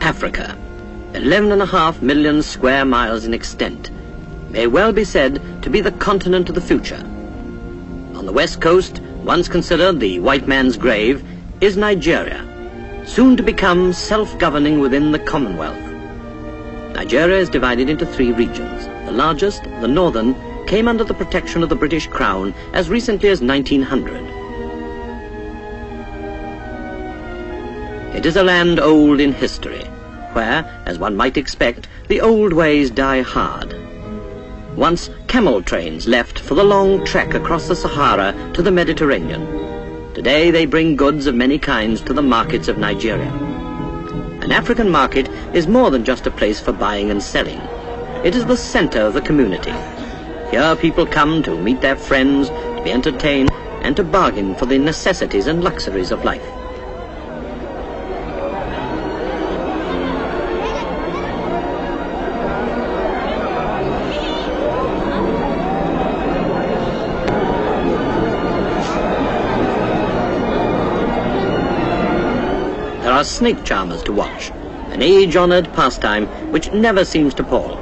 Africa, 11.5 million square miles in extent, may well be said to be the continent of the future. On the west coast, once considered the white man's grave, is Nigeria, soon to become self-governing within the Commonwealth. Nigeria is divided into 3 regions. The largest, the northern, came under the protection of the British Crown as recently as 1900. It is a land old in history, where, as one might expect, the old ways die hard. Once camel trains left for the long trek across the Sahara to the Mediterranean. Today they bring goods of many kinds to the markets of Nigeria. An African market is more than just a place for buying and selling. It is the center of the community. Here people come to meet their friends, to be entertained, and to bargain for the necessities and luxuries of life. There are snake charmers to watch, an age-honored pastime which never seems to pall.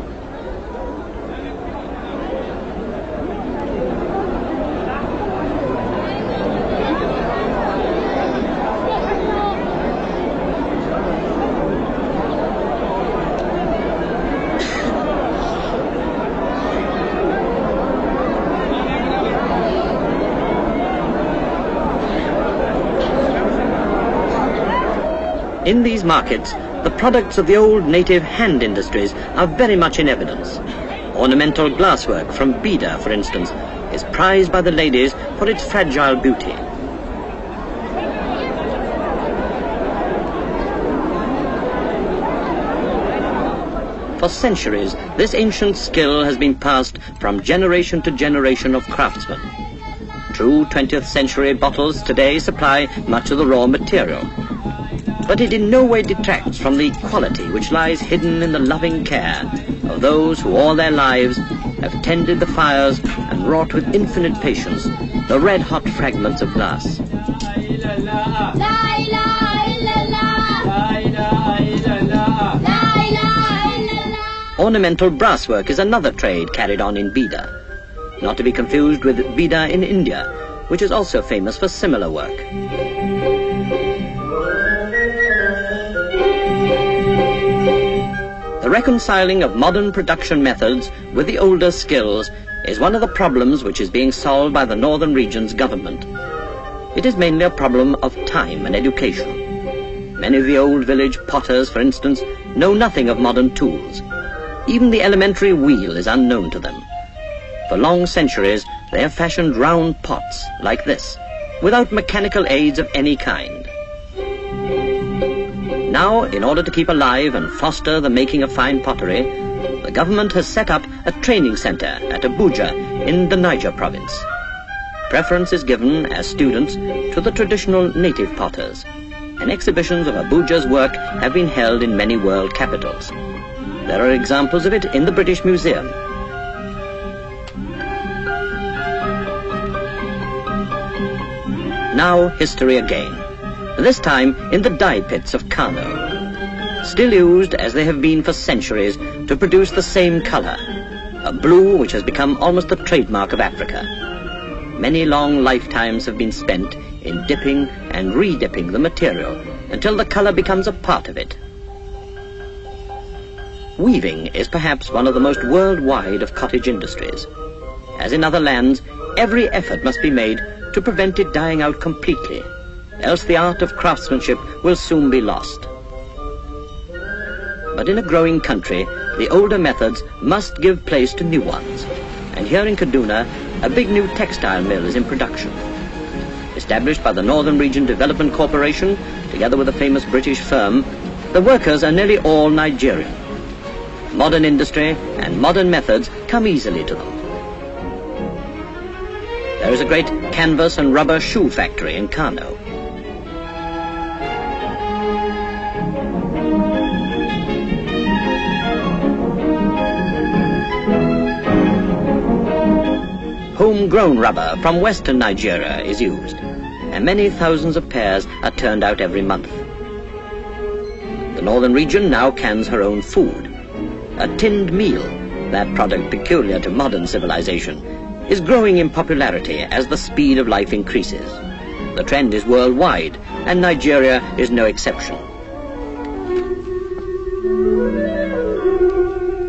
In these markets, the products of the old native hand industries are very much in evidence. Ornamental glasswork from Bida, for instance, is prized by the ladies for its fragile beauty. For centuries, this ancient skill has been passed from generation to generation of craftsmen. True 20th century bottles today supply much of the raw material. But it in no way detracts from the quality which lies hidden in the loving care of those who all their lives have tended the fires and wrought with infinite patience the red-hot fragments of glass. Ornamental brasswork is another trade carried on in Bida, not to be confused with Bida in India, which is also famous for similar work. The reconciling of modern production methods with the older skills is one of the problems which is being solved by the northern region's government. It is mainly a problem of time and education. Many of the old village potters, for instance, know nothing of modern tools. Even the elementary wheel is unknown to them. For long centuries, they have fashioned round pots like this, without mechanical aids of any kind. Now, in order to keep alive and foster the making of fine pottery, the government has set up a training center at Abuja in the Niger province. Preference is given as students to the traditional native potters, and exhibitions of Abuja's work have been held in many world capitals. There are examples of it in the British Museum. Now history again. This time in the dye pits of Kano, still used as they have been for centuries to produce the same color, a blue which has become almost a trademark of Africa. Many long lifetimes have been spent in dipping and re-dipping the material until the color becomes a part of it. Weaving is perhaps one of the most worldwide of cottage industries. As in other lands, every effort must be made to prevent it dying out completely, else the art of craftsmanship will soon be lost. But in a growing country, the older methods must give place to new ones. And here in Kaduna, a big new textile mill is in production. Established by the Northern Region Development Corporation, together with a famous British firm, the workers are nearly all Nigerian. Modern industry and modern methods come easily to them. There is a great canvas and rubber shoe factory in Kano. Homegrown rubber from western Nigeria is used, and many thousands of pairs are turned out every month. The Northern Region now cans her own food. A tinned meal, that product peculiar to modern civilization, is growing in popularity as the speed of life increases. The trend is worldwide, and Nigeria is no exception.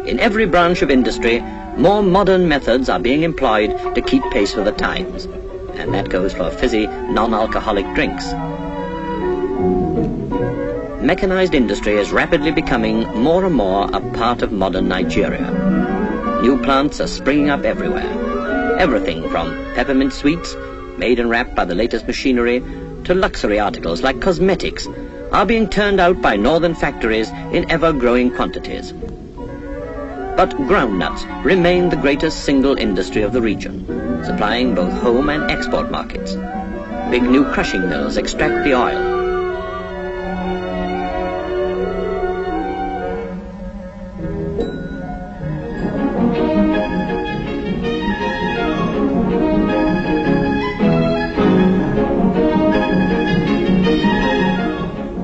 In every branch of industry, more modern methods are being employed to keep pace with the times, and that goes for fizzy, non-alcoholic drinks. Mechanized industry is rapidly becoming more and more a part of modern Nigeria. New plants are springing up everywhere. Everything from peppermint sweets, made and wrapped by the latest machinery, to luxury articles like cosmetics, are being turned out by northern factories in ever-growing quantities. But groundnuts remain the greatest single industry of the region, supplying both home and export markets. Big new crushing mills extract the oil.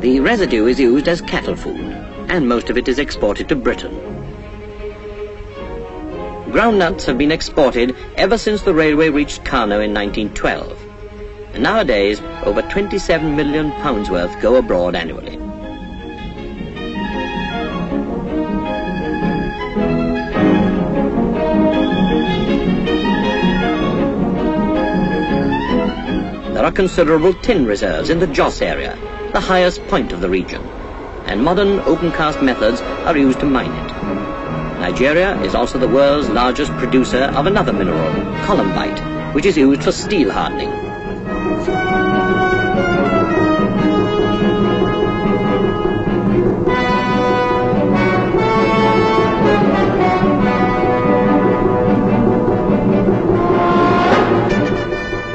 The residue is used as cattle food, and most of it is exported to Britain. Groundnuts have been exported ever since the railway reached Kano in 1912. And nowadays, over 27 million pounds worth go abroad annually. There are considerable tin reserves in the Jos area, the highest point of the region, and modern open-cast methods are used to mine it. Nigeria is also the world's largest producer of another mineral, columbite, which is used for steel hardening.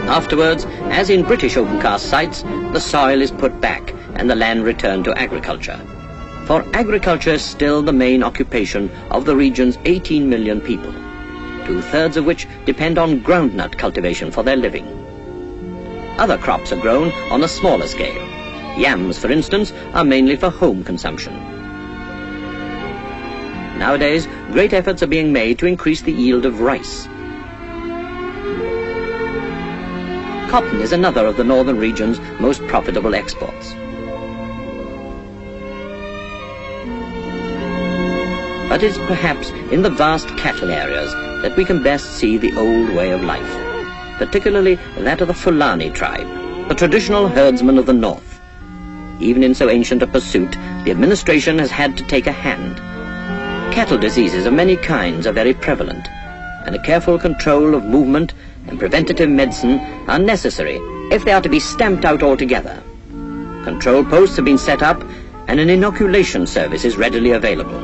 Afterwards, as in British open-cast sites, the soil is put back and the land returned to agriculture. For agriculture is still the main occupation of the region's 18 million people, 2/3 of which depend on groundnut cultivation for their living. Other crops are grown on a smaller scale. Yams, for instance, are mainly for home consumption. Nowadays, great efforts are being made to increase the yield of rice. Cotton is another of the northern region's most profitable exports. But it's perhaps in the vast cattle areas that we can best see the old way of life, particularly that of the Fulani tribe, the traditional herdsmen of the north. Even in so ancient a pursuit, the administration has had to take a hand. Cattle diseases of many kinds are very prevalent, and a careful control of movement and preventative medicine are necessary if they are to be stamped out altogether. Control posts have been set up, and an inoculation service is readily available.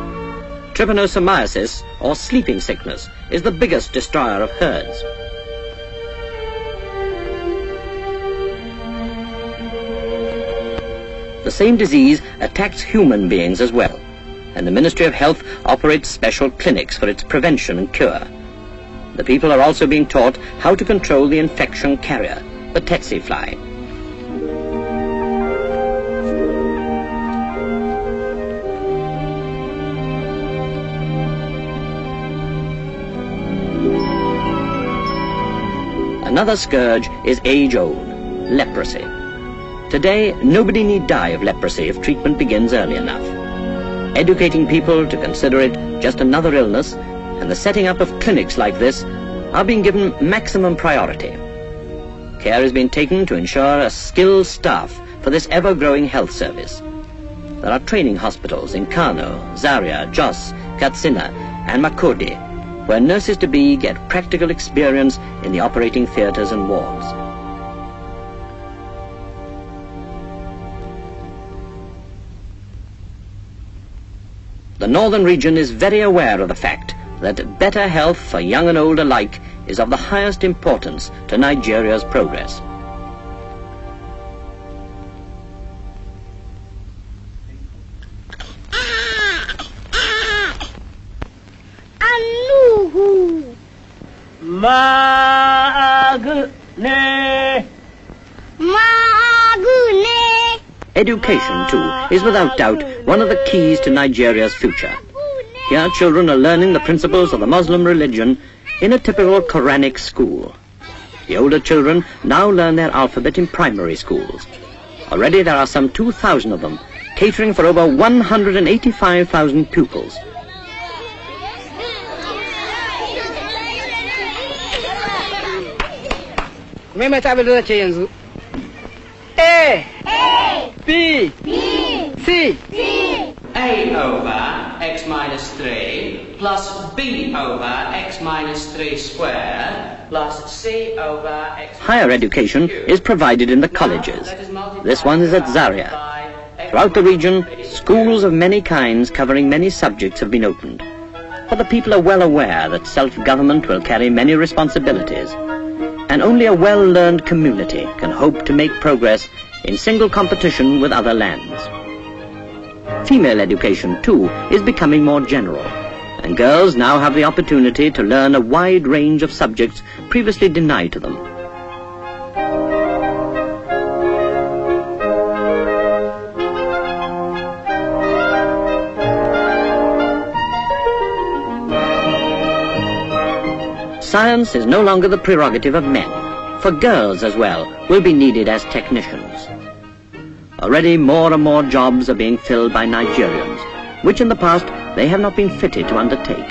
Trypanosomiasis, or sleeping sickness, is the biggest destroyer of herds. The same disease attacks human beings as well, and the Ministry of Health operates special clinics for its prevention and cure. The people are also being taught how to control the infection carrier, the tsetse fly. Another scourge is age-old, leprosy. Today, nobody need die of leprosy if treatment begins early enough. Educating people to consider it just another illness and the setting up of clinics like this are being given maximum priority. Care is being taken to ensure a skilled staff for this ever-growing health service. There are training hospitals in Kano, Zaria, Jos, Katsina, and Makurdi, where nurses-to-be get practical experience in the operating theatres and wards. The northern region is very aware of the fact that better health for young and old alike is of the highest importance to Nigeria's progress. Education, too, is without doubt one of the keys to Nigeria's future. Here children are learning the principles of the Muslim religion in a typical Quranic school. The older children now learn their alphabet in primary schools. Already there are some 2,000 of them, catering for over 185,000 pupils. A, B, C. A over x minus 3 plus B over x minus 3 squared plus C over x. Higher education is provided in the colleges. This one is at Zaria. Throughout the region, schools of many kinds covering many subjects have been opened. For the people are well aware that self-government will carry many responsibilities, and only a well-learned community can hope to make progress in single competition with other lands. Female education, too, is becoming more general, and girls now have the opportunity to learn a wide range of subjects previously denied to them. Science is no longer the prerogative of men, for girls as well will be needed as technicians. Already more and more jobs are being filled by Nigerians, which in the past they have not been fitted to undertake.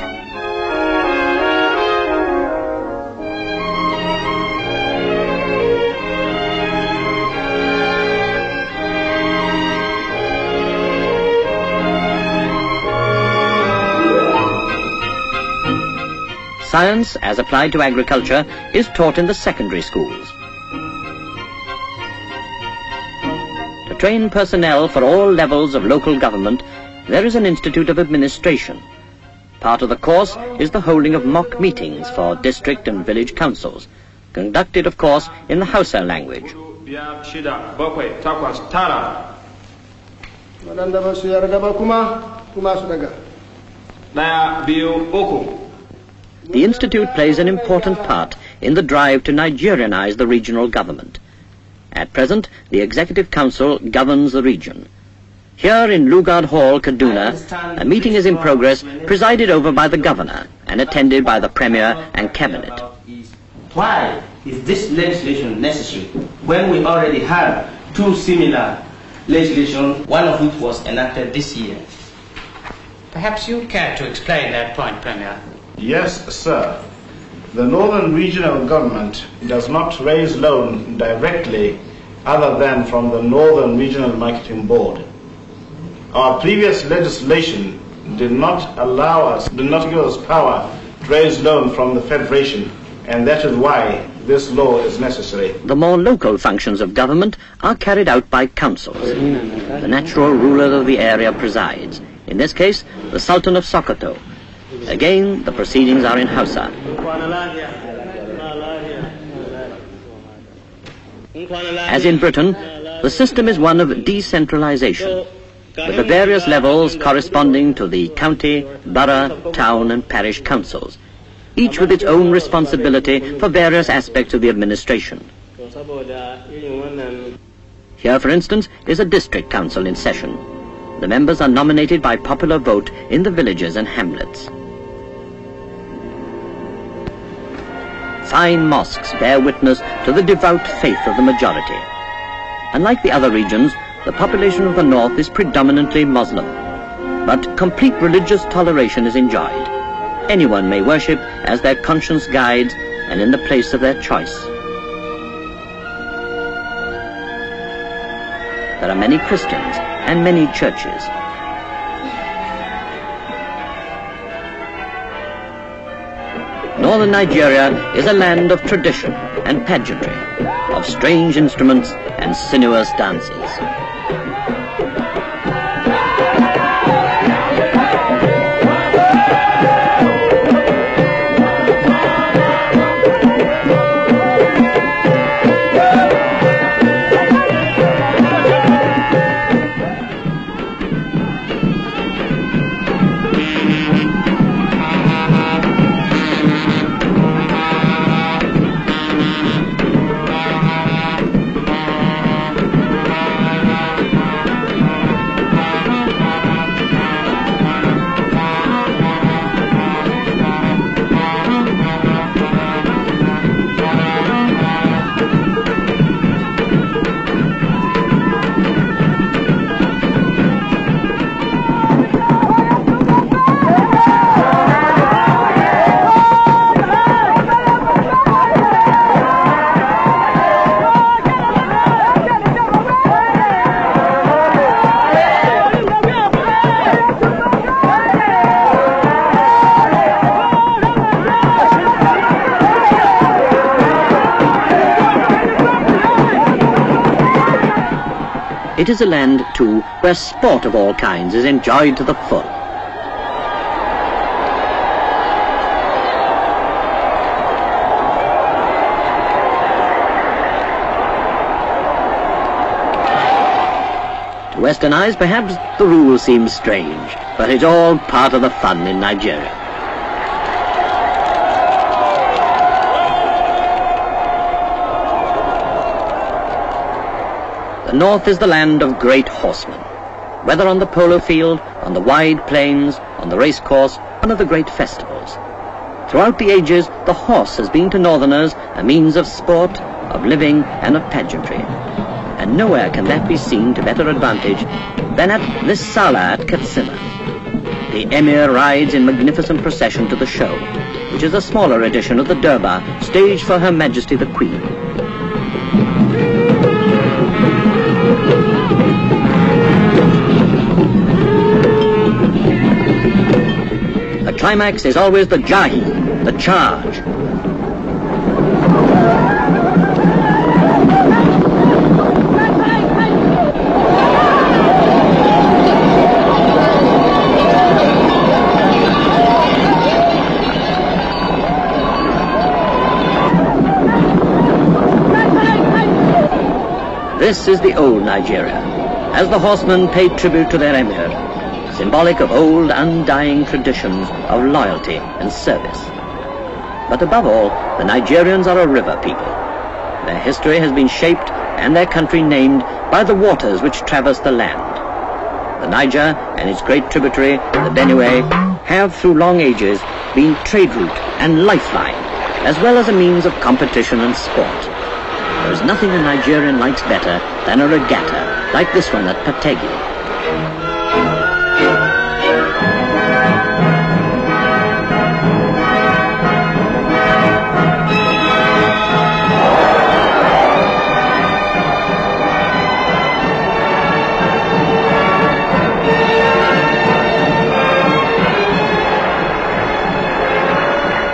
Science, as applied to agriculture, is taught in the secondary schools. To train personnel for all levels of local government, there is an Institute of Administration. Part of the course is the holding of mock meetings for district and village councils, conducted, of course, in the Hausa language. The Institute plays an important part in the drive to Nigerianize the regional government. At present, the Executive Council governs the region. Here in Lugard Hall, Kaduna, a meeting is in progress, presided over by the governor and attended by the Premier and Cabinet. Why is this legislation necessary when we already have two similar legislation, one of which was enacted this year? Perhaps you'd care to explain that point, Premier. Yes, sir. The Northern Regional Government does not raise loan directly other than from the Northern Regional Marketing Board. Our previous legislation did not give us power to raise loan from the Federation, and that is why this law is necessary. The more local functions of government are carried out by councils. The natural ruler of the area presides, in this case, the Sultan of Sokoto. Again, the proceedings are in Hausa. As in Britain, the system is one of decentralization, with the various levels corresponding to the county, borough, town and parish councils, each with its own responsibility for various aspects of the administration. Here, for instance, is a district council in session. The members are nominated by popular vote in the villages and hamlets. Fine mosques bear witness to the devout faith of the majority. Unlike the other regions, the population of the north is predominantly Muslim, but complete religious toleration is enjoyed. Anyone may worship as their conscience guides and in the place of their choice. There are many Christians and many churches. Northern Nigeria is a land of tradition and pageantry, of strange instruments and sinuous dances. It is a land, too, where sport of all kinds is enjoyed to the full. To Western eyes, perhaps the rule seems strange, but it's all part of the fun in Nigeria. The north is the land of great horsemen. Whether on the polo field, on the wide plains, on the racecourse, one of the great festivals. Throughout the ages, the horse has been to northerners a means of sport, of living, and of pageantry. And nowhere can that be seen to better advantage than at this Sala at Katsina. The Emir rides in magnificent procession to the show, which is a smaller edition of the Durbar staged for Her Majesty the Queen. The climax is always the Jahi, the charge. This is the old Nigeria, as the horsemen pay tribute to their emir, symbolic of old undying traditions of loyalty and service. But above all, the Nigerians are a river people. Their history has been shaped and their country named by the waters which traverse the land. The Niger and its great tributary, the Benue, have through long ages been trade route and lifeline, as well as a means of competition and sport. There is nothing a Nigerian likes better than a regatta, like this one at Pategi.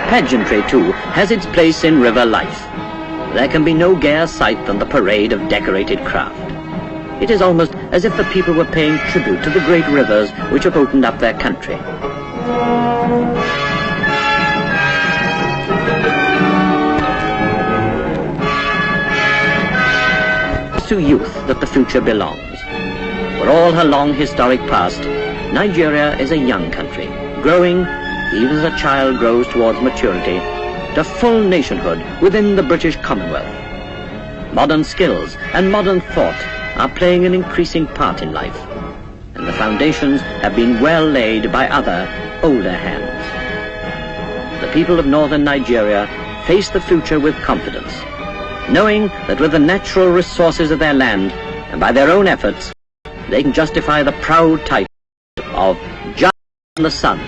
Pageantry, too, has its place in river life. There can be no gayer sight than the parade of decorated craft. It is almost as if the people were paying tribute to the great rivers which have opened up their country. It's to youth that the future belongs. For all her long historic past, Nigeria is a young country, growing, even as a child grows towards maturity, to full nationhood within the British Commonwealth. Modern skills and modern thought are playing an increasing part in life, and the foundations have been well laid by other, older hands. The people of northern Nigeria face the future with confidence, knowing that with the natural resources of their land and by their own efforts, they can justify the proud title of Giant in the Sun.